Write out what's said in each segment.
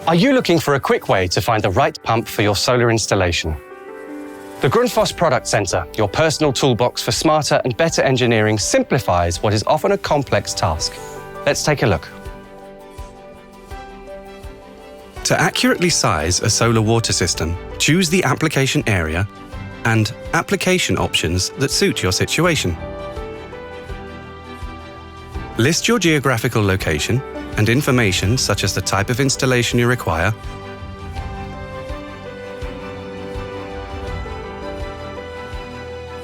Are you looking for a quick way to find the right pump for your solar installation? The Grundfos Product Center, your personal toolbox for smarter and better engineering, simplifies what is often a complex task. Let's take a look. To accurately size a solar water system, choose the application area and application options that suit your situation. List your geographical location and information such as the type of installation you require,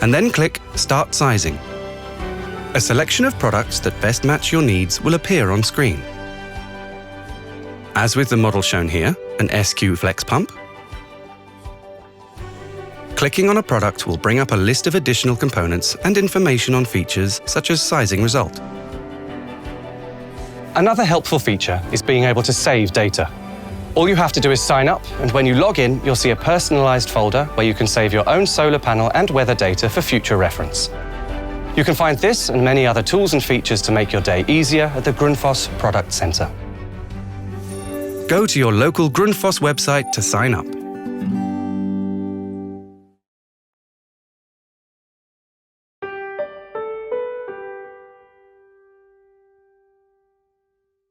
and then click Start Sizing. A selection of products that best match your needs will appear on screen. As with the model shown here, an SQ Flex pump, clicking on a product will bring up a list of additional components and information on features such as sizing result. Another helpful feature is being able to save data. All you have to do is sign up, and when you log in, you'll see a personalized folder where you can save your own solar panel and weather data for future reference. You can find this and many other tools and features to make your day easier at the Grundfos Product Center. Go to your local Grundfos website to sign up.